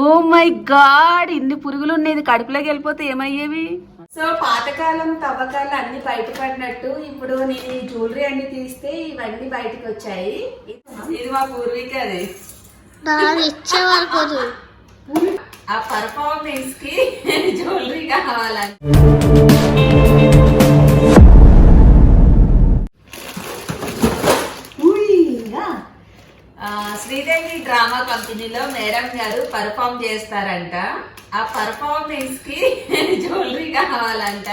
Oh my God, ఇన్ని పురుగులు ఉన్నాయి, కడుపులోకి వెళ్ళిపోతే ఏమయ్యేవి? సో పాతకాలం తవ్వకాలు అన్ని బయటపడినట్టు ఇప్పుడు నేను ఈ జ్యువెలరీ అన్ని తీస్తే ఇవన్నీ బయటకు వచ్చాయి. ఇది మా పూర్వీక, అది ఆ పర్ఫార్మెన్స్ కి జ్యువెలరీ కావాలని. శ్రీదేవి డ్రామా కంపెనీలో మేడం గారు పర్ఫార్మ్ చేస్తారంట. ఆ పర్ఫార్మెన్స్ కి జ్యువెలరీ కావాలంట.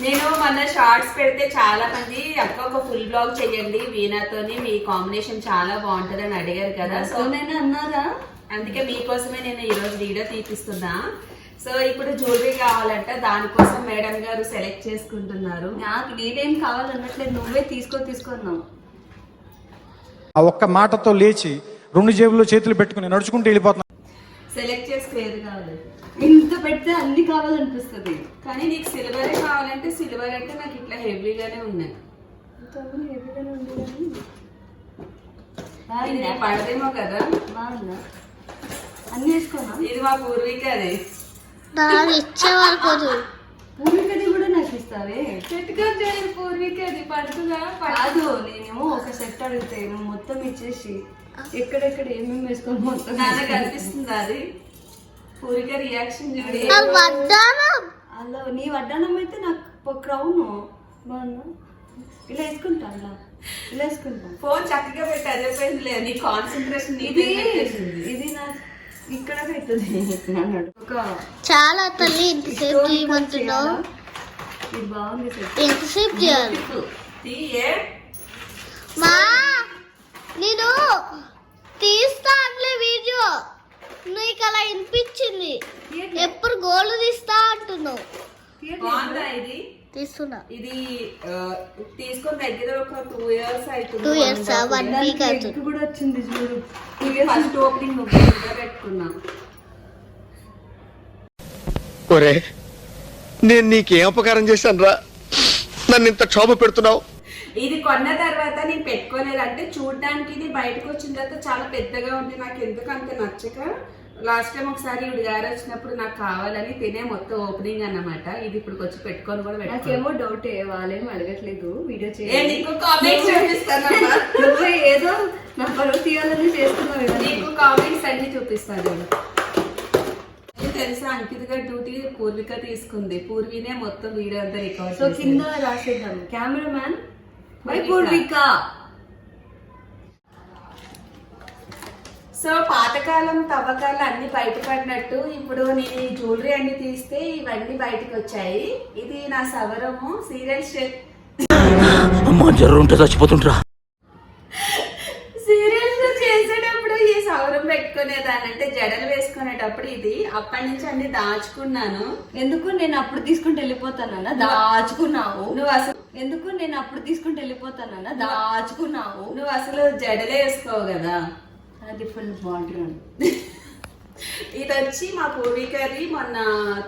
నేను మొన్న షార్ట్స్ పెడితే చాలా మంది అక్క ఒక ఫుల్ బ్లాగ్ చెయ్యండి వీణాతోని, మీ కాంబినేషన్ చాలా బాగుంటది అని అడిగారు కదా. సో నేను అన్నారా, అందుకే మీకోసమే నేను ఈరోజు వీడియో తీపిస్తున్నా. సో ఇప్పుడు జ్యువెలరీ కావాలంట, దానికోసం మేడం గారు సెలెక్ట్ చేసుకుంటున్నారు. నాకు నేనేం కావాలన్నట్లేదు, నువ్వే తీసుకున్నావు. ఆ ఒక్క మాటతో లేచి 2 జేబుల్లో చేతులు పెట్టుకుని నడుచుకుంటూ వెళ్ళిపోతున్నా. సెలెక్ట్ చేసుకో ఏది కావాలి. ఇంత పెడితే అన్ని కావాలనిపిస్తుంది, కానీ నీకు సిల్వరే కావాలంటే సిల్వర్ అంటే నాకు ఇట్లా హెవీగానే ఉన్నాయి. ఇది పడదేమో కదా, బాగుందా? అన్ని వేసుకోనా? ఇది మా పూర్వీక, అది పూర్వీకది కూడా నాకు ఇస్తావే. పెట్టుకోండి పూర్వీక, అది పడుతుందా? కాదు, నేనేమో ఒక సెట్ అడిగితే నువ్వు మొత్తం ఇచ్చేసి ఎక్కడెక్కడ ఏమేమి వేసుకొని మొత్తం నాకు అనిపిస్తుంది. అది పూర్వీక రియాక్షన్ చూడి. అలా నీ వడ్డానం అయితే నాకు క్రౌన్ బాగుందా? ఇలా వేసుకుంటా, ఇలా వేసుకుంటా. ఫోన్ చక్కగా పెట్టి అదే పోయింది లేదు, నీ కాన్సన్ట్రేషన్ ఇది నాకు ఇక్కడ పెట్టింది అన్నాడు. ఒక చాలా తల్లి ఇది బాగుంది. మా నేను తీస్తా అట్లే వీడియో, నీకు అలా వినిపించింది. ఎప్పుడు గోళ్ళు తీస్తా అంటున్నావు. ఇది తీస్తున్నా. ఇది తీసుకొని దగ్గర ఒక 2 years అవుతుంది. 2 years 1 week అవుతుంది. కూడా వచ్చింది చూడు. ఇది ఫస్ట్ ఓపెనింగ్ పెట్టుకున్నా. ఒరే, నేను నీకేం అపకారం చేశాను రా, నన్ను ఇంత క్షోభ పెడుతున్నావు. ఇది కొన్న తర్వాత నేను పెట్టుకోలేదు, అంటే చూడడానికి ఇది బయటకు వచ్చిన తర్వాత చాలా పెద్దగా ఉంది. నాకు ఎందుకు అంత నచ్చక లాస్ట్ టైం ఒకసారి ఇవి గారు వచ్చినప్పుడు నాకు కావాలని తినే మొత్తం ఓపెనింగ్ అన్నమాట. ఇది ఇప్పుడు వచ్చి పెట్టుకొని కూడా నాకేమో డౌట్, వాళ్ళేం అడగట్లేదు వీడియో నువ్వే ఏదో నా పరువు తీయాలని చేస్తున్నావు. నీకు కామెంట్స్ అన్ని చూపిస్తాను. తెలుసా, అంకిత్ గారి డ్యూటీ పూర్విక తీసుకుంది. పూర్వీనే మొత్తం వీడియో అంతా రికార్డ్. సో కింద రాసేద్దాం, కెమెరామ్యాన్ బై పూర్విక. సో పాతకాలం తవ్వకాలు అన్ని బయటపడినట్టు ఇప్పుడు నేను ఈ జ్యువెలరీ అన్ని తీస్తే ఇవన్నీ బయటకు వచ్చాయి. ఇది నా సవరము. సీరియల్స్ చేసేటప్పుడు ఈ సవరం పెట్టుకునేదాన్ని, అంటే జడలు వేసుకునేటప్పుడు. ఇది అప్పటి నుంచి అన్ని దాచుకున్నాను. ఎందుకు నేను అప్పుడు తీసుకుంటూ వెళ్ళిపోతానన్నా దాచుకున్నావు నువ్వు అసలు. ఎందుకు నేను అప్పుడు తీసుకుంటూ వెళ్ళిపోతానన్నా దాచుకున్నావు. నువ్వు అసలు జడలే వేసుకోవు కదా. అది ఫుల్ బాగుంటుంది. ఇది వచ్చి మా పూర్వీకది మొన్న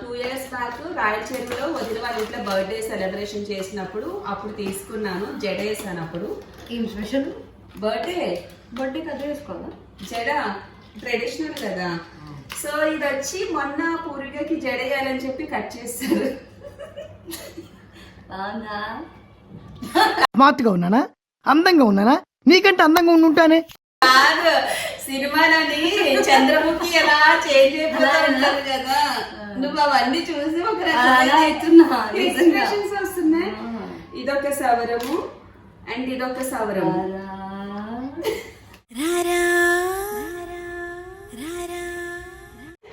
2 years బ్యాక్ రాయలచేరులో వదిన వాళ్ళ ఇంట్లో బర్త్డే సెలబ్రేషన్ చేసినప్పుడు అప్పుడు తీసుకున్నాను. జడ వేసాను అప్పుడు. ఏం స్పెషల్? బర్త్డే కదే వేసుకోవాలా? జడ ట్రెడిషనల్ కదా. సో ఇది వచ్చి మొన్న పూర్వీకకి జడ వేయాలని చెప్పి కట్ చేస్తారు. స్మార్ట్ గా ఉన్నానా, అందంగా ఉన్నానా, నీకంటే అందంగా ఉండుంటానే. కాదు, సినిమాలోని చంద్రముఖి ఎలా చేంజ్ అయిపోతారు కదా, నువ్వు అవన్నీ చూసి ఒక ఎక్స్ప్రెషన్స్ వస్తున్నాయి. ఇదొక సవరము అండ్ ఇదొక సవరము.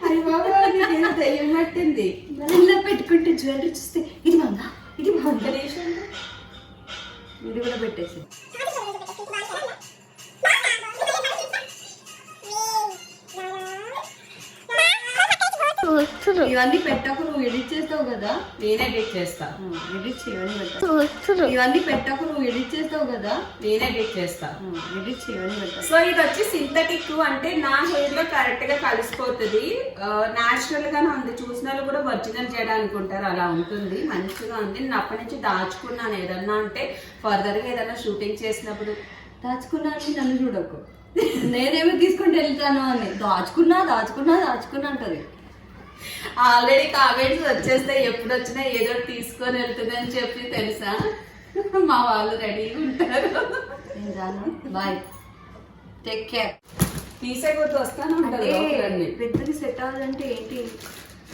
అది బాబా దయ్యం పట్టింది. ఇలా పెట్టుకుంటే జ్యువెలరీ చూస్తే ఇది బాగుందా, ఇది బాగుందా, ఇది కూడా పెట్టేసి. ఇవన్నీ పెట్టకు, నువ్వు ఎడిట్ చేస్తావు కదా. నేనే ఎడిట్ చేస్తా. ఎడిట్ చేయని ఇవన్నీ పెట్టకు, నువ్వు ఎడిట్ చేస్తావు కదా. నేనే ఎడిట్ చేస్తా. ఎడిట్ చేయని పెట్టా. సో ఇది వచ్చి సింథటిక్, అంటే నా హెయిర్ లో కరెక్ట్ గా కలిసిపోతుంది. నాచురల్ గానే ఉంది. చూసిన వాళ్ళు కూడా ఒరిజినల్ జడ అనుకుంటారు, అలా ఉంటుంది. మంచిగా ఉంది. నేను అప్పటి నుంచి దాచుకున్నాను. ఏదన్నా అంటే ఫర్దర్ గా ఏదన్నా షూటింగ్ చేసినప్పుడు దాచుకున్నా అని నన్ను చూడకు. నేనేమి తీసుకొని వెళ్తాను అని దాచుకున్నా అంటది. ఆల్రెడీ కామెంట్స్ వచ్చేస్తాయి, ఎప్పుడు వచ్చినా ఏదో ఒకటి తీసుకొని వెళ్తుంది అని చెప్పి తెలుసా. మా వాళ్ళు రెడీగా ఉంటారు. నేను రాను, బాయ్, టేక్ కేర్. తీసే కొద్ది వస్తాను ఉంటుంది లోపలన్నీ. పెద్దది సెట్ అవ్వాలంటే ఏంటి,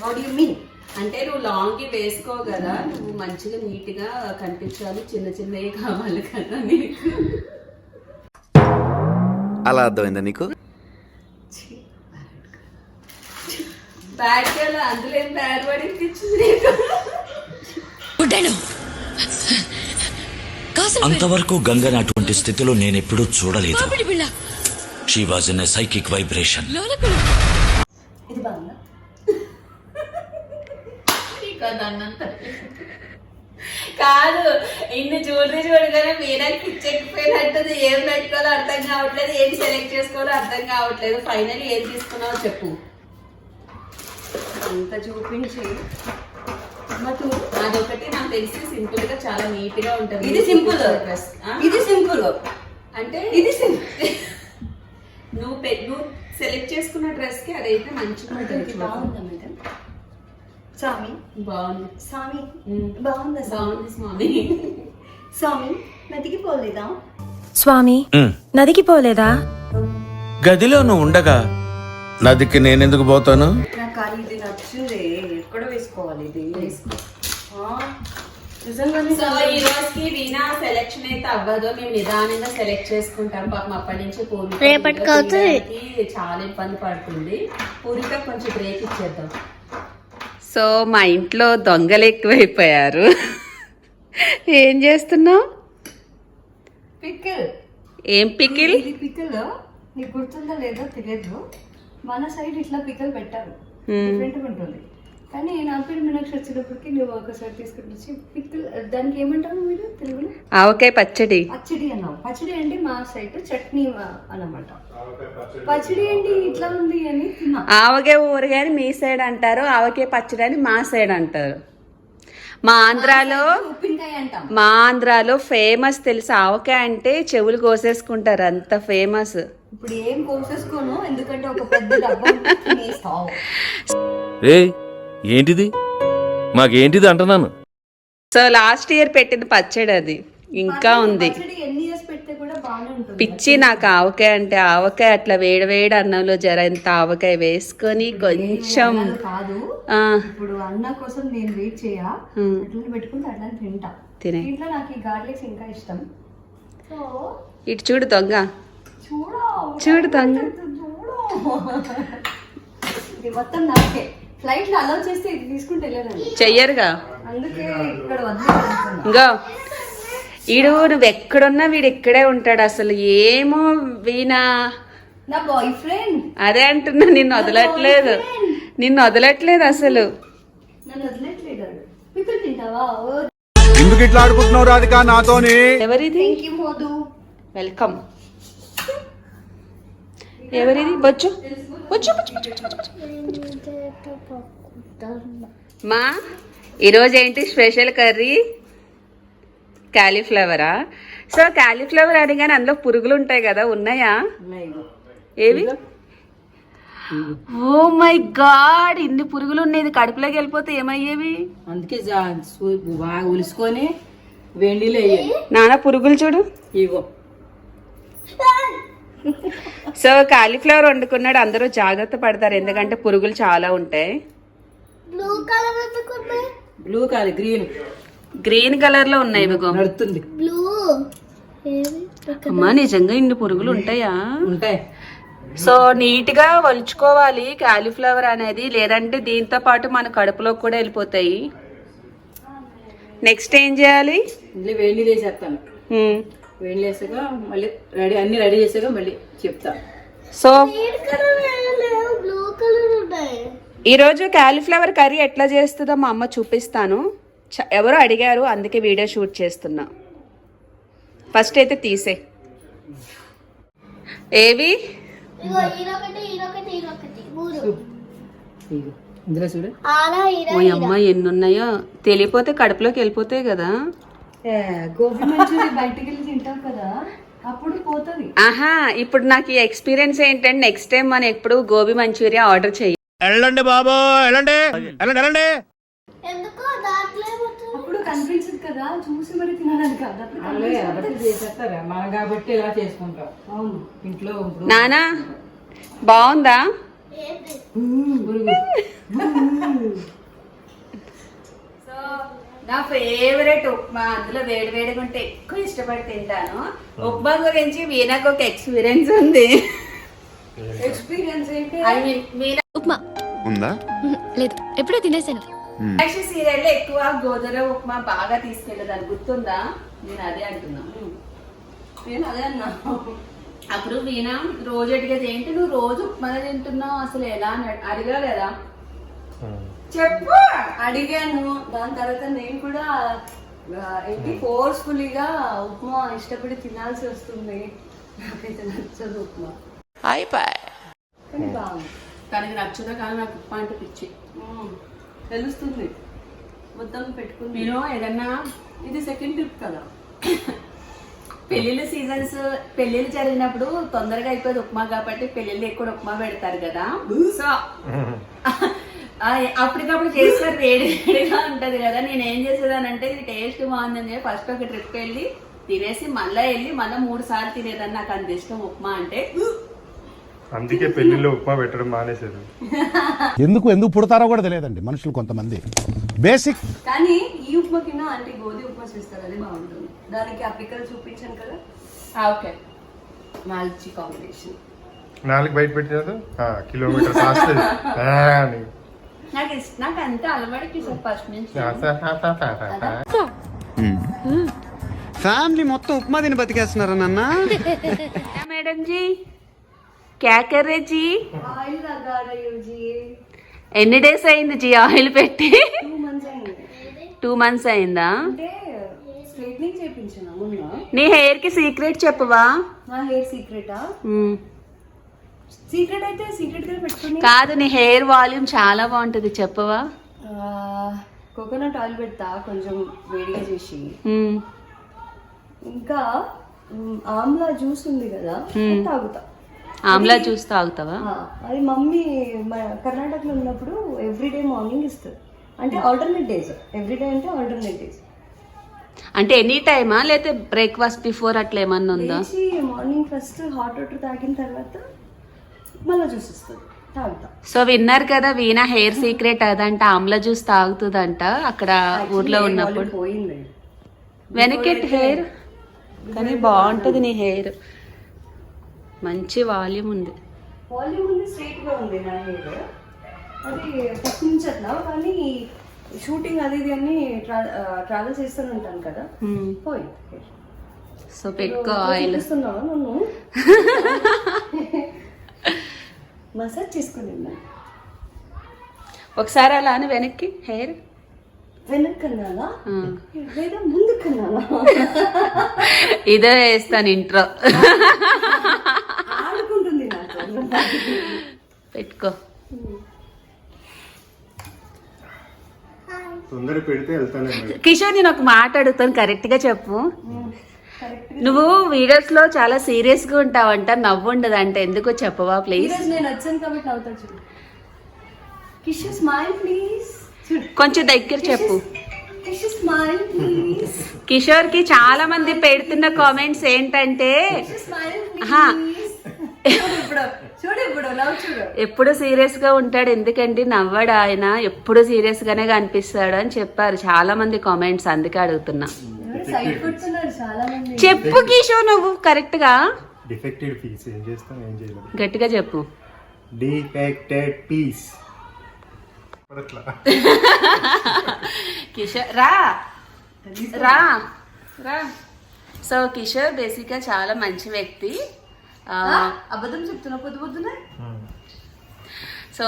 వాట్ యు మీన్? అంటే నువ్వు లాంగ్ కి వేసుకో కదా, నువ్వు మంచిగా నీట్ గా కనిపించాలి, చిన్న చిన్నవి కావాలి కదా నీకు. అలా అర్థమైందా నీకు? బ్యాడ్ గర్ల్, అందులో ఏం బ్యాడ్ వర్డ్ ఇప్పించింది నీకు? అంతవరకు గంగని అటువంటి స్థితిలో నేను ఎప్పుడూ చూడలేదు. She was in a psychic vibration. ఇది బాగుందా? కాదు, ఇన్ని జ్యువెలరీ చూడగానే మీనాకి పిచ్చెక్కిపోయినట్టుంది. ఏం పెట్టుకోవాలో అర్థం కావట్లేదు, ఏం సెలెక్ట్ చేసుకోవాలో అర్థం కావట్లేదు. ఫైనల్ ఏం తీసుకున్నావో చెప్పు. అంత చూపించి అదొకటి నాకు తెలిసి సింపుల్ గా చాలా నీట్ గా ఉంటది. ఇది సింపుల్ డ్రెస్, ఇది సింపుల్ అంటే ఇది సింపుల్. నువ్వు సెలెక్ట్ చేసుకున్న డ్రెస్ కి అదైతే మంచిగా ఉంటుంది. బాగుందా మేడం? స్వామి బాగుంది. స్వామి బాగుందా? బాగుంది స్వామి. స్వామి నదికి పోలేదా? స్వామి నదికి పోలేదా? గదిలో నువ్వు ఉండగా నదికి నేనెందుకు పోతాను? నాకు అది ఇది నచ్చింది, ఎక్కడ వేసుకోవాలి ఇది? నిజంగానే సో ఈ రోజుకి వీణా సెలెక్షన్ అయితే అవ్వదు, మేము నిదానంగా సెలెక్ట్ చేసుకుంటాం. పాపం అప్పటి నుంచి రేపటికి అవుతుంది. పూర్వీకి చాలా ఇబ్బంది పడుతుంది. పూర్వీక కొంచెం బ్రేక్ ఇచ్చేద్దాం. సో మా ఇంట్లో దొంగలు ఎక్కువైపోయారు. ఏం చేస్తున్నావు? పికిల్. ఏం పికిల్? ఇది పికిల్ నీకు గుర్తుందో లేదో తెలియదు, మన సైడ్ ఇట్లా పికిల్ పెట్టారు, డిఫరెంట్ గా ఉంటుంది. కానీ నా పేరు మీనాక్షి వచ్చినప్పటికి నువ్వు ఒకసారి తీసుకుని వచ్చి పికిల్, దానికి ఏమంటారు మీరు తెలుగులో? ఆవకాయ పచ్చడి. పచ్చడి అన్నావు. పచ్చడి అంటే మా సైడ్ చట్నీ అన్నమాట. పచ్చడి ఏంటి ఇట్లా ఉంది అని తిన్నా. ఆవకాయ ఊరగాయని మీ సైడ్ అంటారు, ఆవకాయ పచ్చడి అని మా సైడ్ అంటారు. మా ఆంధ్రాలో ఉప్పినకాయ అంటాం. మా ఆంధ్రాలో ఫేమస్ తెలుసు, ఆవకాయ అంటే చెవులు కోసేసుకుంటారు, అంత ఫేమస్. ఇప్పుడు ఏం కోసేసుకోను, ఎందుకంటే ఒక పెద్ద డబ్బా తినేస్తావు. ఏ ఏంటిది? మాకేంటిది అంటున్నాను. సో లాస్ట్ ఇయర్ పెట్టిన పచ్చడి అది ఇంకా ఉంది. పచ్చడి ఎన్ని ఇయర్స్ పెడితే కూడా బాగానే ఉంటుంది. పిచ్చి నాకు ఆవకాయ అంటే. ఆవకాయ అట్లా వేడి అన్నంలో జర ఇంత ఆవకాయ వేసుకొని కొంచెం కాదు, ఇప్పుడు అన్న కోసం నేను వెయిట్ చేయా, అట్లా పెట్టుకుంటే అట్లా తింటా. తినే దీంట్లో నాకు ఈ గార్లిక్స్ ఇంకా ఇష్టం. సో ఇటు చూడు దొంగ, చూడు దొంగ. ఇది మొత్తం నాకే. ఫ్లైట్ లో అలౌ చేస్తే ఇది తీసుకుంటే వెళ్ళాను, చెయ్యరుగా. అందుకే ఇక్కడ వదిలేస్తున్నా. ఇంకా ఈడు నువ్వు ఎక్కడున్నా వీడు ఇక్కడే ఉంటాడు. అసలు ఏమో వీణా, నా బాయ్ ఫ్రెండ్. అదే అంటున్నా, నిన్ను వదలట్లేదు అసలు. నన్ను వదిలేట్లేదు. పిక్కలు తింటావా? ఎందుకు ఇట్లా ఆడుకుంటున్నావు రాధిక నాతోని? ఎవరిది? థ్యాంక్ యూ మోదు. వెల్కమ్. ఎవరిది? బొచ్చు మా ఈరోజు ఏంటి స్పెషల్ కర్రీ? క్యాలీఫ్లవరా? సో క్యాలీఫ్లవర్ అని కానీ అందులో పురుగులు ఉంటాయి కదా, ఉన్నాయా? ఏవి? ఓ మై గాడ్, ఇన్ని పురుగులు ఉన్నాయి. కడుపులోకి వెళ్ళిపోతే ఏమయ్యేవి? అందుకే బాగా ఉలుసుకొని వెండిలో నాన్న పురుగులు చూడు. ఇగో. సో కాలీఫ్లవర్ వండుకున్నాడు, అందరూ జాగ్రత్త పడతారు ఎందుకంటే పురుగులు చాలా ఉంటాయి. బ్లూ కలర్ ఎందుకుంది? బ్లూ కాదు, గ్రీన్ కలర్ లో ఉన్నాయి. ఇవిగో నడుతుంది. బ్లూ అమ్మా, నిజంగా ఇన్ని పురుగులు ఉంటాయా? ఉంటాయి. సో నీట్ గా వలుచుకోవాలి కాలీఫ్లవర్ అనేది, లేదంటే దీంతో పాటు మన కడుపులో కూడా వెళ్ళిపోతాయి. నెక్స్ట్ ఏం చేయాలి? వేడి వేసేస్తాను. వేడి వేసాక మళ్ళీ అన్ని రెడీ చేసాక మళ్ళీ చెప్తా. సో బ్లూ కలర్ ఉన్నాయి. ఈరోజు కాలీఫ్లవర్ కర్రీ ఎట్లా చేస్తుందో మా అమ్మ చూపిస్తాను. ఎవరో అడిగారు, అందుకే వీడియో షూట్ చేస్తున్నా. ఫస్ట్ అయితే తీసే. ఏవి? ఇందులో చూడు. ఓ అమ్మ ఎన్ని ఉన్నాయో, తెలియపోతే కడుపులోకి వెళ్ళిపోతాయి కదా. గోబీ మంచూరి బయటికి వెళ్ళి తింటాం కదా, అప్పుడు పోతుంది. ఆహా, ఇప్పుడు నాకు ఈ ఎక్స్పీరియన్స్ ఏంటంటే నెక్స్ట్ టైం మనం ఎప్పుడు గోబీ మంచూరియా ఆర్డర్ చెయ్యి. వెళ్ళండి బాబు, వెళ్ళండి వెళ్ళండి వెళ్ళండి. ఎందుకో దాంట్లో ఏమవుతుంది? అప్పుడు కనిపించదు కదా, చూసి మరి తినడానికి కాదు. అప్పుడు చేసేస్తారా మనం కాబట్టి ఇలా చేసుకుంటాం. అవును. ఇంట్లో నానా బాగుందా? సో నా ఫేవరెట్ ఉప్మా, అందులో వేడి వేడిగా ఉంటే ఎక్కువ ఇష్టపడి తింటాను. ఉప్మా గురించి వీణకు ఒక ఎక్స్పీరియన్స్ ఉంది. ఎక్స్పీరియన్స్ ఏంటి? ఐ మీన్ వీణ ఉప్మా ఉందా? లేదు, ఎప్పుడో తినేసాను. సాక్షి సీరియల్ లో ఎక్కువ గోధుమ ఉప్మా బాగా తీసుకెళ్ళేదాన్ని, గుర్తుందా? నేను అదే అంటున్నా. నేను అదే అన్నా. అప్పుడు వీణ రోజు అడిగేది, ఏంటి నువ్వు రోజు ఉప్మా తింటున్నావు, అసలు ఎలా అని అడిగా లేదా? చెప్పు. అడిగాను. దాని తర్వాత నేను కూడా ఏంటి ఫోర్స్ఫుల్లీగా ఉప్మా ఇష్టపడి తినాల్సి వస్తుంది. నాకైతే నచ్చదు ఉప్మా. కానీ బాగుంది. తనకి నచ్చదా, కానీ నాకు ఉప్మా అంటే పిచ్చి. తెలుస్తుంది. మొత్తం పెట్టుకుని నేను ఏదన్నా, ఇది సెకండ్ ట్రిప్ కదా. పెళ్లిళ్ళ సీజన్స్, పెళ్లిళ్ళు జరిగినప్పుడు తొందరగా అయిపోయింది ఉప్మా కాబట్టి పెళ్లిళ్ళు ఎక్కువ ఉప్మా పెడతారు కదా. సో అప్పటికప్పుడు చేస్తారు, వేడి వేడిగా ఉంటది కదా. నేను ఏం చేసేదానంటే ఇది టేస్ట్ బాగుందని చెప్పి ఫస్ట్ ఒక ట్రిప్ వెళ్ళి తినేసి మళ్ళీ 3 సార్లు తినేదాన్ని. నాకు అంత ఇష్టం ఉప్మా అంటే. అందుకే పెళ్లిలో ఉప్మా పెట్టడం మానేశారు. ఎందుకు పుడతారో కూడా తెలియదండి మనుషులు కొంతమంది. బేసిక్. కానీ ఈ ఉప్మా కింద ఆంటీ గోధి ఉప్మా చేస్తారు, అది బాగుంటుంది. దానికి ఆ పిక్కలు చూపించాను కదా. ఓకే, మంచి కాంబినేషన్. 4 బయట పెట్టినది కిలోమీటర్ వస్తుంది. నాకు అంత అలవాటుకి సార్ ఫస్ట్ నుంచి. ఫ్యామిలీ మొత్తం ఉప్మా తిని బతికేస్తున్నారా నాన్న? మేడం జీ క్యా కర్ రే జీ? ఆయిల్ లగా రही हूं जी. ఎన్ని డేస్ అయింది జీ ఆయిల్ పెట్టి? 2 months అయింది. 2 months అయిందా? అంటే స్ట్రైట్నింగ్ చేయించాను మొన్న. నీ హెయిర్ కి సీక్రెట్ చెప్పవా? నా హెయిర్ సీక్రెటా? సీక్రెట్ అయితే సీక్రెట్ గా పెట్టుకుని కాదు, నీ హెయిర్ వాల్యూమ్ చాలా బాగుంటది, చెప్పవా? కోకోనట్ ఆయిల్ పెడతా కొంచెం వేడిగా చేసి. ఇంకా ఆమ్లా జ్యూస్ ఉంది కదా, అది తాగుతా. ఆమ్లా జ్యూస్ తాగుతావా? అది మమ్మీ కర్ణాటకలో ఉన్నప్పుడు ఎవ్రీడే మార్నింగ్ ఇస్తుంది. అంటే ఆల్టర్నేట్ డేస్, ఎవ్రీడే అంటే ఆల్టర్నేట్ డేస్. అంటే ఎనీ టైమా లేకపోతే బ్రేక్ఫాస్ట్ బిఫోర్ అట్లా ఏమన్నా ఉందా? మార్నింగ్ ఫస్ట్ హాట్ వాటర్ తాగిన తర్వాత మళ్ళీ జ్యూస్ ఇస్తుంది, తాగుతా. సో విన్నారు కదా, వీణ హెయిర్ సీక్రెట్ అదంట, ఆమ్లా జ్యూస్ తాగుతుందంట అక్కడ ఊర్లో ఉన్నప్పుడు. పోయింది వెనకెట్ హెయిర్, కానీ బాగుంటది నీ హెయిర్, మంచి వాల్యూమ్ ఉంది. వాల్యూమ్ ఉంది, స్ట్రైట్ గా ఉంది నా హెయిర్. అది ఫస్ట్ నుంచి అట్లా, కానీ షూటింగ్ అది ఇది అన్ని ట్రావెల్ చేస్తూనే ఉంటాను కదా, పోయింది. సో పెట్టుకో ఆయిల్. నన్ను మసాజ్ చేసుకుని ఒకసారి అలా అని వెనక్కి హెయిర్ వెనక్కన్నాలా లేదా ముందుకన్నాలా? ఇదే వేస్తాను ఇంట్రో. ఆడుకుంటుంది నాతో. పెట్టుకో. తొందర పెడితే వెళ్తానే. కిషోర్, నేను ఒక మాట అడుగుతాను, కరెక్ట్ గా చెప్పు. నువ్వు వీడియోస్ లో చాలా సీరియస్ గా ఉంటావంట, నవ్వు ఉండదు అంటే ఎందుకో చెప్పవా ప్లీజ్? నేను వచ్చాను కాబట్టి నవ్వుతాడు. చూడు కిషోర్, స్మైల్ ప్లీజ్. కొంచెం దగ్గర చెప్పు. Kishore, smile please. కిషోర్ కి చాలా మంది పెడుతున్న కామెంట్స్ ఏంటంటే, ఎప్పుడు సీరియస్ గా ఉంటాడు, ఎందుకంటే నవ్వడు ఆయన, ఎప్పుడు సీరియస్ గానే కనిపిస్తాడు అని చెప్పారు చాలా మంది కామెంట్స్, అందుకే అడుగుతున్నా. చెప్పు కిషోర్, నువ్వు కరెక్ట్ గా. డిఫెక్టెడ్ పీస్ ఏం చేస్తాం, ఏం చేయలేదు. గట్టిగా చెప్పు. Defected piece. కిషోర్ రా రా రా. సో కిషోర్ బేసిక్ గా చాలా మంచి వ్యక్తి. అబద్ధం చెప్తున్నా పొద్దు పొద్దునే. సో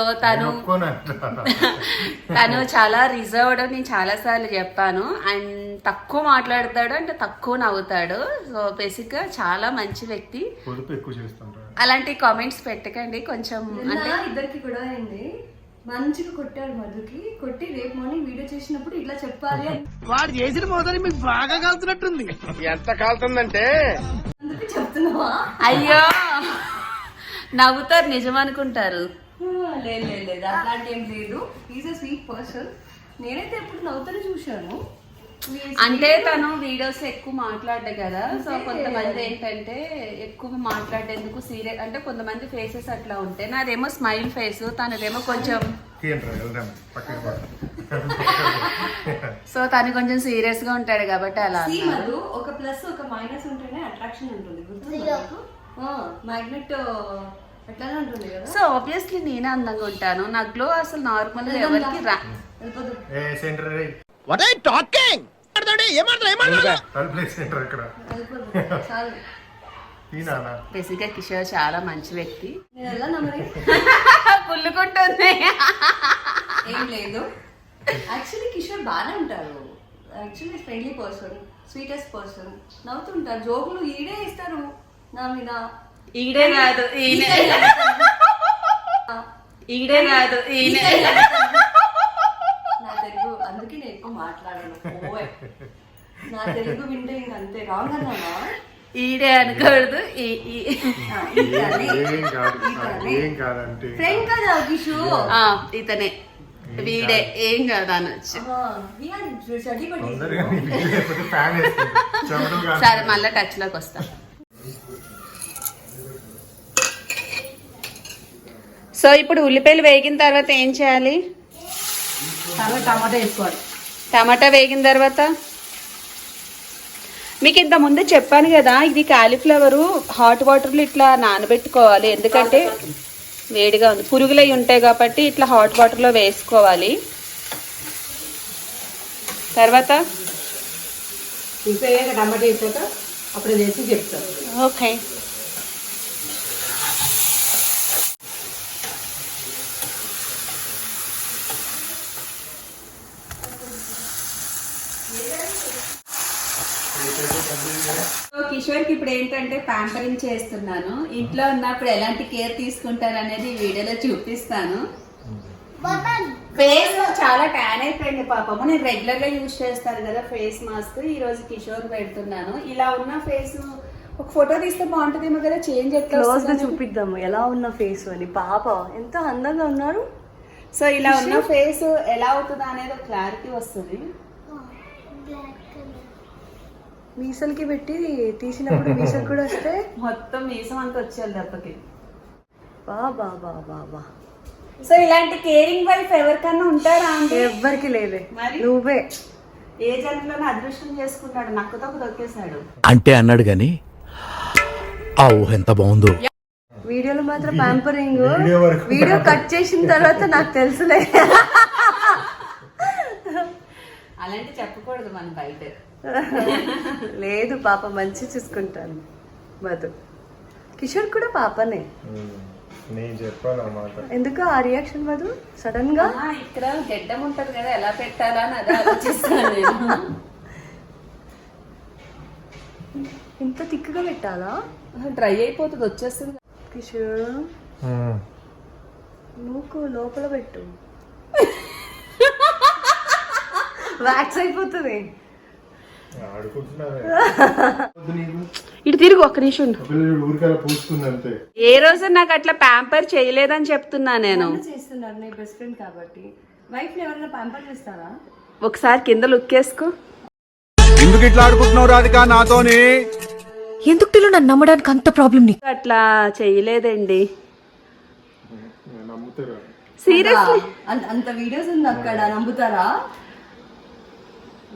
తను చాలా రిజర్వ్డ్, నేను చాలా సార్లు చెప్పాను. అండ్ తక్కువ మాట్లాడతాడు, అంటే తక్కువ నవ్వుతాడు. సో బేసిక్ గా చాలా మంచి వ్యక్తి. అలాంటి కామెంట్స్ పెట్టకండి కొంచెం. అంటే ఇద్దరికి కూడా అయింది, మంచిగా కొట్టాడు మధుకి. కొట్టి రేపు మార్నింగ్ వీడియో చేసినప్పుడు ఇట్లా చెప్పాలి. వాడు చేసిన మోసాన్ని మీకు బాగా కాల్తున్నట్టుంది. ఎంత కాలుతుందంటే అందుకే చెప్తున్నావా? అయ్యో నవ్వుతారు, నిజం అనుకుంటారు. లేదు అట్లాంటి ఏం లేదు. Is a sweet person. నేనైతే ఎప్పుడు నవ్వుతూనే చూశాను. అంటే తను వీడియోస్ ఎక్కువ మాట్లాడే కదా, సో కొంతమంది ఏంటంటే ఎక్కువ మాట్లాడేందుకు సీరియస్, అంటే కొంతమంది ఫేసెస్ అట్లా ఉంటాయి. నాదేమో స్మైల్ ఫేస్, తనదేమో కొంచెం, సో తను కొంచెం సీరియస్ గా ఉంటాడు కాబట్టి అలా. మధు ఒక ప్లస్ ఒక మైనస్ ఉంటేనే అట్రాక్షన్ ఉంటుంది. మ్యాగ్నెట్ అట్లానే ఉంటుంది కదా. సో ఆబ్వియస్లీ నేనే అందంగా ఉంటాను. నా గ్లో అసలు నార్మల్ ఎవరికి రా. వాట్ ఐ టాకింగ్ బేసిక్ గా కిషోర్ చాలా మంచి వ్యక్తి. నేను ఎలా నమ్మని కుళ్ళుకుంటుంది. ఏం లేదు, యాక్చువల్లీ కిషోర్ బాగానే ఉంటారు. Actually friendly person, sweetest person, నవ్వుతుంటారు, జోకులు ఈడే ఇస్తారు నా మీద. ఈడే కాదు ఈయన, ఈడే కాదు ఈయన. నా తెలుగు అందుకే నేను ఎక్కువ మాట్లాడాను. నా తెలుగు వింటే ఇంక అంతే. రాంగ్ అన్నానా? ఈడే అనకూడదు. ఫ్రెండ్ కదా కిషు, ఇతనే వీడే, ఏం కాదు అనొచ్చు. సరే మళ్ళీ టచ్ లోకి వస్తా. సో ఇప్పుడు ఉల్లిపాయలు వేగిన తర్వాత ఏం చేయాలి? టమాటా వేసుకోవాలి. టమాటా వేగిన తర్వాత మీకు ఇంత ముందు చెప్పాను కదా, ఇది కాలీఫ్లవరు హాట్ వాటర్లో ఇట్లా నానబెట్టుకోవాలి, ఎందుకంటే వేడిగా ఉంది, పురుగులు అవి ఉంటాయి కాబట్టి ఇట్లా హాట్ వాటర్లో వేసుకోవాలి. తర్వాత టమాటా వేసాక అప్పుడు వేసి చెప్తాను. ఓకే. కిషోర్కి ఇప్పుడు ఏంటంటే ప్యాంపరింగ్ చేస్తున్నాను. ఇంట్లో ఉన్నప్పుడు ఎలాంటి కేర్ తీసుకుంటాను అనేది ఈ వీడియోలో చూపిస్తాను. ఫేస్ చాలా ట్యాన్ అయిపోయింది పాపము. నేను రెగ్యులర్ గా యూజ్ చేస్తాను కదా ఫేస్ మాస్క్, ఈ రోజు కిషోర్ పెడుతున్నాను. ఇలా ఉన్న ఫేస్ ఒక ఫోటో తీస్తే బాగుంటుందేమో కదా, చేంజ్ క్లోజ్ గా చూపిద్దాము ఎలా ఉన్న ఫేస్ అని. పాప ఎంత అందంగా ఉన్నారు. సో ఇలా ఉన్న ఫేస్ ఎలా అవుతుందా అనేది ఒక క్లారిటీ వస్తుంది. మీసలకి పెట్టి తీసినప్పుడు మీసలు కూడా వస్తే మొత్తం మీసం అంతా వచ్చేది దెబ్బకి. బాబా బాబా. సో ఇలాంటి కేరింగ్ వైఫ్ ఎవరికన్నా ఉంటారా అంటే ఎవ్వరికి లేదే, మరి నువ్వే. ఏ జన్మలోనే అదృష్టం చేసుకుంటాడు, నక్కుతో దొక్కేశాడు అంటే అన్నాడు గాని ఆ ఊహ ఎంత బాగుందో. వీడియోలో మాత్రం ప్యాంపరింగ్, వీడియో కట్ చేసిన తర్వాత నాకు తెలుసులే. అలాంటి చెప్పకూడదు మన బయట. లేదు పాప మంచి చూసుకుంటాను. మధు కిషోర్ కూడా పాపనే. నేను చెప్పాను అన్నమాట. ఎందుకు ఆ రియాక్షన్ మధు సడన్ గా? ఇక్కడ గెడ్డం ఉంటది కదా, ఎలా పెట్టాలా అని అదే ఆలోచిస్తాను నేను. ఇంత తిక్కుగా పెట్టాలా? డ్రై అయిపోతుంది, వచ్చేస్తుంది. కిషోర్ మూకు లోపల పెట్టు, వ్యాక్స్ అయిపోతుంది. ఇటు తిరుగు ఒక్క నిమిషం. పూసుకుందంతే. ఏ రోజు నాకు అట్లా ప్యాంపర్ చేయలేదని చెప్తున్నా నేను. చేస్తున్నారు నీ బెస్ట్ ఫ్రెండ్ కాబట్టి. వైఫ్ ని ఎవరైనా ప్యాంపర్ చేస్తారా? ఒకసారి కింద లుక్ వేసుకో. ఎందుకు ఇట్లా ఆడుకుంటున్నావు రాధిక నాతోని? ఎందుకు పిల్లలు నన్ను నమ్మడానికి అంత ప్రాబ్లం నీకు? అట్లా చేయలేదండి, సీరియస్లీ. అంత వీడియోస్ ఉంది అక్కడ, నమ్ముతారా?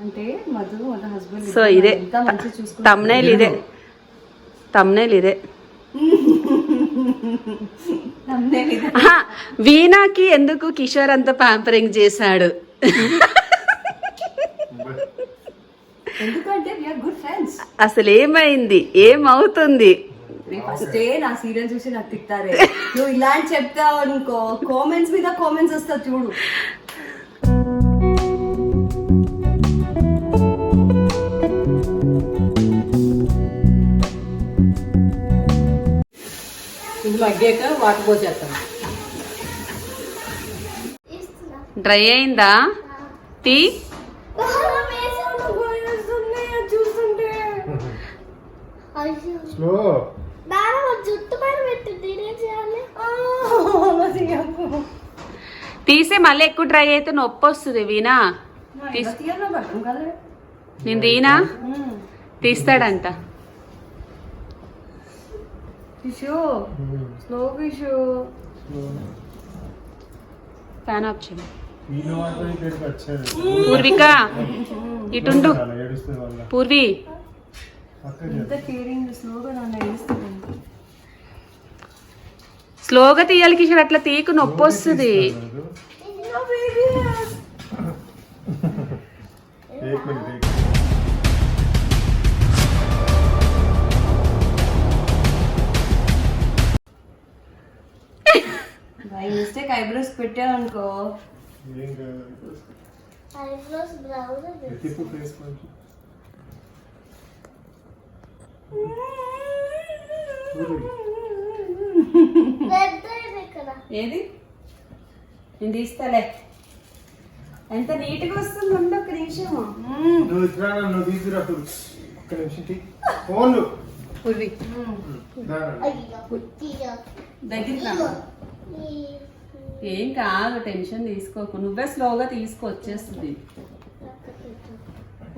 అంటే మధు వాళ్ళ హస్బెండ్ సో ఇదే ఎంత మంచి చూసుకుంటారు. తమ్నైల్ ఇదే, తమ్నైల్ ఇదే. వీణాకి ఎందుకు కిషోర్ అంత ప్యాంపరింగ్ చేశాడు? ఎందుకంటే వీఆర్ గుడ్ ఫ్రెండ్స్. అసలు ఏమైంది, ఏమవుతుంది? ఫస్ట్ నా సీరియల్ చూసి నాకు తిట్టారే, నువ్వు ఇలాంటి చెప్తావు అనుకో కామెంట్స్ మీద కామెంట్స్ వస్తా చూడు. ఇది మగ్గాక వాటర్ పోసేస్తాను. డ్రై అయిందా? టీ చూస్తుంటే అయ్యో స్లో నాన్న జుట్టు పైన పెట్టి నేనేం చేయాలి తీసే మళ్ళీ ఎక్కువ డ్రై అయితే నొప్పి వస్తుంది వీణా. నేను తీనా తీస్తాడంట. కిషో స్లో కిషో. ఫ్యాన్ ఆఫ్ చేయి. వీళ్ళు మాత్రం ఇక్కడికి వచ్చారు. పూర్విక ఇటుండు. అలా ఏడుస్తుంది వాళ్ళ పూర్వి ఎంత కేరింగ్ స్లోగా నన్ను ఏడుస్తుంది. స్లోగా తీయాలి కిషోర్, అట్లా తీయకు నొప్పి వస్తుంది. एक मिनट బై మిస్టేక్ ఐబ్రోస్ పెట్టాను అనుకో. ఏం కాదు. ఐబ్రోస్ బ్రౌన్ ఎత్తిపు ఫేస్ కొంచెం రెడ్ ఇక్కడ ఏది నేను తీస్తాలే. ఎంత నీట్గా వస్తుంది ఉండు ఒక నిమిషం. నువ్వు ఇట్లా నువ్వు తీసుకురా ఒక్క నిమిషం ఫోన్ పూర్వి అయ్యో తీయో దగ్గరికి రా. ఏం కాదు, టెన్షన్ తీసుకోకు, నువ్వే స్లోగా తీసుకొచ్చేస్తుంది.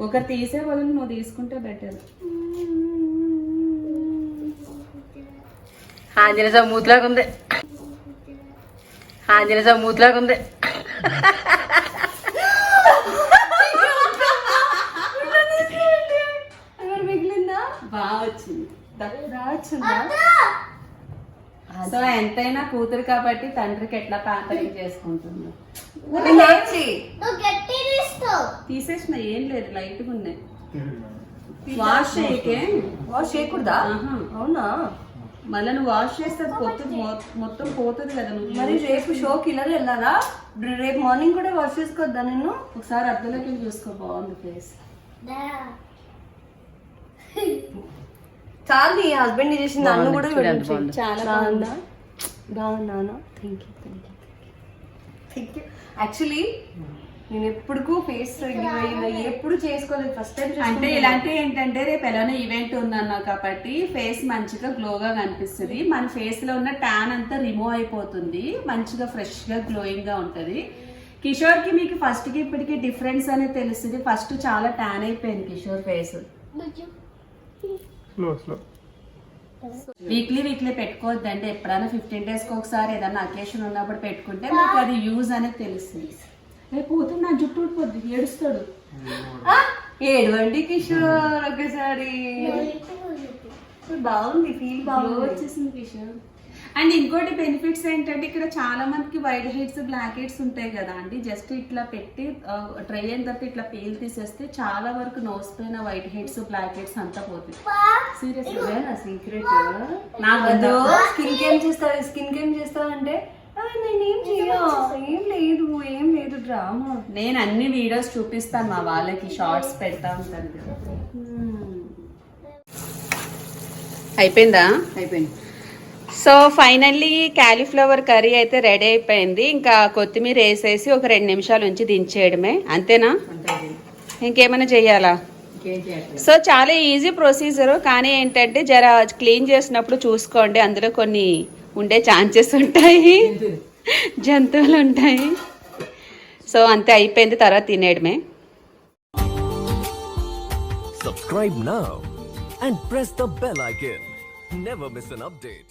ఒకరు తీసే బదులు నువ్వు తీసుకుంటే బెటర్. ఆంజనేయ మూతిలాగా ఉంది, ఆంజనేయ మూతిలాగా ఉంది. మిగిలిందా? బాగా వచ్చింది. రావచ్చుందా? సో ఎంతైనా కూతురు కాబట్టి తండ్రికి ఎట్లా ప్యాంపరింగ్ చేసుకుంటున్నా. నువ్వు గట్టి తీస్తావు తీసేసిన ఏం లేదు, లైట్గా ఉన్నాయి. వాష్ చేయకే. వాష్ చేయకూడదా? ఆహా. అవునా? మళ్ళీ నువ్వు వాష్ చేస్తే అది పోతుంది, మొత్తం పోతుంది కదా. నువ్వు మరి రేపు షోకి ఇలా వెళ్ళారా? రేపు మార్నింగ్ కూడా వాష్ చేసుకోవద్దా నేను? ఒకసారి అద్దంలోకి వెళ్ళి చూసుకో, బాగుంది ఫేస్. చాలా నీ హస్బెండ్ చేసింది, నన్ను కూడా చూడండి, బాగుంది. చాలా బాగుందా? బాగున్నానా? Thank you thank you. Actually నేను ఎప్పుడు ఫేస్ ఎప్పుడు చేసుకోలేదు, ఫస్ట్ టైం. అంటే ఇలాంటివి ఏంటంటే రేపు ఎలానో ఈవెంట్ ఉందన్నావు కాబట్టి ఫేస్ మంచిగా గ్లోగా కనిపిస్తుంది. మన ఫేస్ లో ఉన్న ట్యాన్ అంతా రిమూవ్ అయిపోతుంది, మంచిగా ఫ్రెష్ గా గ్లోయింగ్ గా ఉంటది. కిషోర్ కి మీకు ఫస్ట్ కి ఇప్పటికి డిఫరెన్స్ అనేది తెలుస్తుంది. ఫస్ట్ చాలా ట్యాన్ అయిపోయింది Kishore face. Slow slow weekly పెట్టుకోవద్దండి, ఎప్పుడైనా 15 days ఒకసారి ఏదైనా అకేషన్ ఉన్నప్పుడు పెట్టుకుంటే మీకు అది యూజ్ అనేది తెలుస్తుంది. రేపు పోతే నా జుట్టు ఊడిపోద్ది, ఏడుస్తాడు. ఏడవండి కిషోర్ ఒకసారి. బాగుంది, ఫీల్ బాగుంది, వచ్చేసింది కిషోర్. అండ్ ఇంకోటి బెనిఫిట్స్ ఏంటంటే ఇక్కడ చాలా మందికి వైట్ హెడ్స్ బ్లాక్ హెడ్స్ ఉంటాయి కదా అండి. జస్ట్ ఇట్లా పెట్టి డ్రై అయిన తర్వాత ఇట్లా పీల్ తీసేస్తే చాలా వరకు నోస్ పైన వైట్ హెడ్స్ బ్లాక్ హెడ్స్ అంతా పోతాయి. Serious secret. నాకు స్కిన్ కేమ్ చేస్తానంటే నేనేం చెయ్యా, ఏం లేదు డ్రామా. నేను అన్ని వీడియోస్ చూపిస్తాను మా వాళ్ళకి, షార్ట్స్ పెడతా ఉంటాను కదా. అయిపోయిందా? అయిపోయింది. సో ఫైనల్లీ క్యాలీఫ్లవర్ కర్రీ అయితే రెడీ అయిపోయింది. ఇంకా కొత్తిమీర వేసేసి ఒక 2 నిమిషాలు ఉంచి దించేయడమే, అంతేనా? ఇంకేమైనా చెయ్యాలా? సో చాలా ఈజీ ప్రొసీజర్, కానీ ఏంటంటే జర క్లీన్ చేసినప్పుడు చూసుకోండి, అందులో కొన్ని ఉండే ఛాన్సెస్ ఉంటాయి, జంతువులు ఉంటాయి. సో అంతే, అయిపోయింది, తర్వాత తినేయడమే. Subscribe now and press the bell icon. Never miss an update.